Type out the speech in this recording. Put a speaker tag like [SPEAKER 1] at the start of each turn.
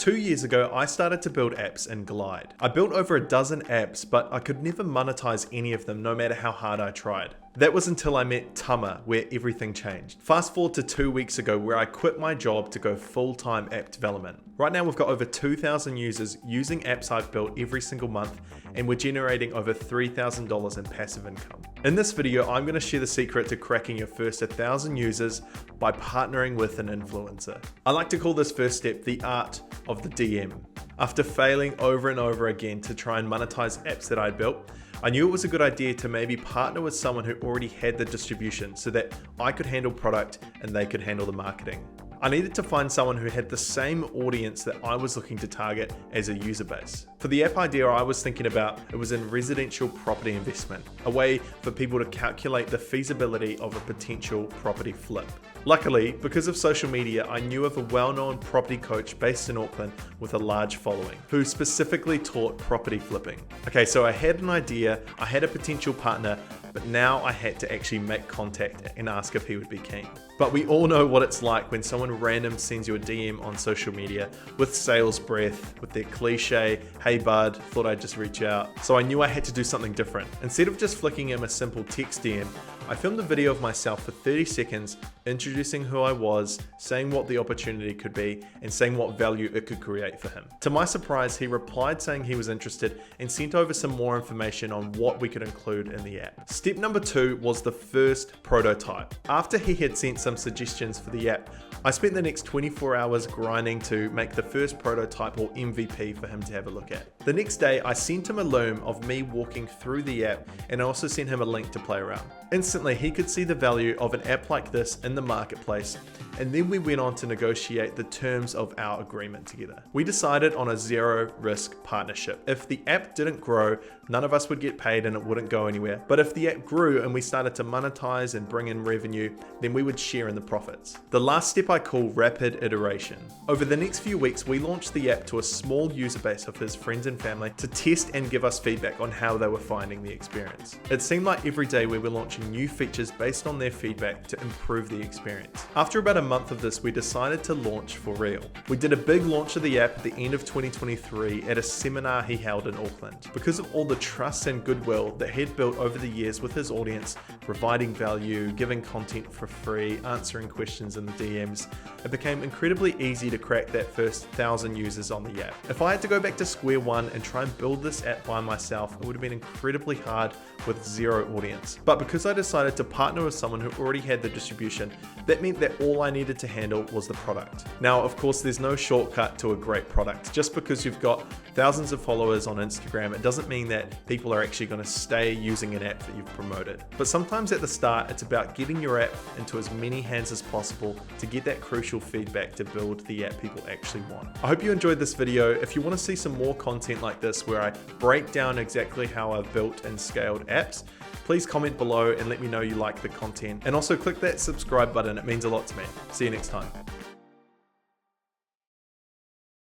[SPEAKER 1] 2 years ago, I started to build apps in Glide. I built over a dozen apps, but I could never monetize any of them no matter how hard I tried. That was until I met Tama, where everything changed. Fast forward to 2 weeks ago, where I quit my job to go full-time app development. Right now, we've got over 2,000 users using apps I've built every single month, and we're generating over $3,000 in passive income. In this video, I'm going to share the secret to cracking your first 1,000 users by partnering with an influencer. I like to call this first step the art of the DM. After failing over and over again to try and monetize apps that I'd built, I knew it was a good idea to maybe partner with someone who already had the distribution so that I could handle product and they could handle the marketing. I needed to find someone who had the same audience that I was looking to target as a user base. For the app idea I was thinking about, it was in residential property investment, a way for people to calculate the feasibility of a potential property flip. Luckily, because of social media, I knew of a well-known property coach based in Auckland with a large following, who specifically taught property flipping. Okay, so I had an idea, I had a potential partner, but now I had to actually make contact and ask if he would be keen. But we all know what it's like when someone random sends you a DM on social media with sales breath, with their cliche, "Hey bud, thought I'd just reach out." So I knew I had to do something different. Instead of just flicking him a simple text DM, I filmed a video of myself for 30 seconds, introducing who I was, saying what the opportunity could be, and saying what value it could create for him. To my surprise, he replied saying he was interested and sent over some more information on what we could include in the app. Step number 2 was the first prototype. After he had sent some suggestions for the app, I spent the next 24 hours grinding to make the first prototype or MVP for him to have a look at. The next day, I sent him a loom of me walking through the app, and I also sent him a link to play around. Instantly, he could see the value of an app like this in the marketplace, and then we went on to negotiate the terms of our agreement together. We decided on a zero-risk partnership. If the app didn't grow, none of us would get paid and it wouldn't go anywhere. But if the app grew and we started to monetize and bring in revenue, then we would share in the profits. The last step I call rapid iteration. Over the next few weeks, we launched the app to a small user base of his friends and family to test and give us feedback on how they were finding the experience. It seemed like every day we were launching new features based on their feedback to improve the experience. After about a month of this, we decided to launch for real. We did a big launch of the app at the end of 2023 at a seminar he held in Auckland. Because of all the trust and goodwill that he'd built over the years with his audience, providing value, giving content for free, answering questions in the DMs, it became incredibly easy to crack that first 1,000 users on the app. If I had to go back to square one and try and build this app by myself, it would have been incredibly hard with zero audience. But because I decided to partner with someone who already had the distribution, that meant that all I needed to handle was the product. Now, of course, there's no shortcut to a great product. Just because you've got thousands of followers on Instagram, it doesn't mean that people are actually going to stay using an app that you've promoted. But sometimes at the start, it's about getting your app into as many hands as possible to get that crucial feedback to build the app people actually want. I hope you enjoyed this video. If you want to see some more content like this where I break down exactly how I've built and scaled apps, please comment below and let me know you like the content. And also click that subscribe button, it means a lot to me. See you next time.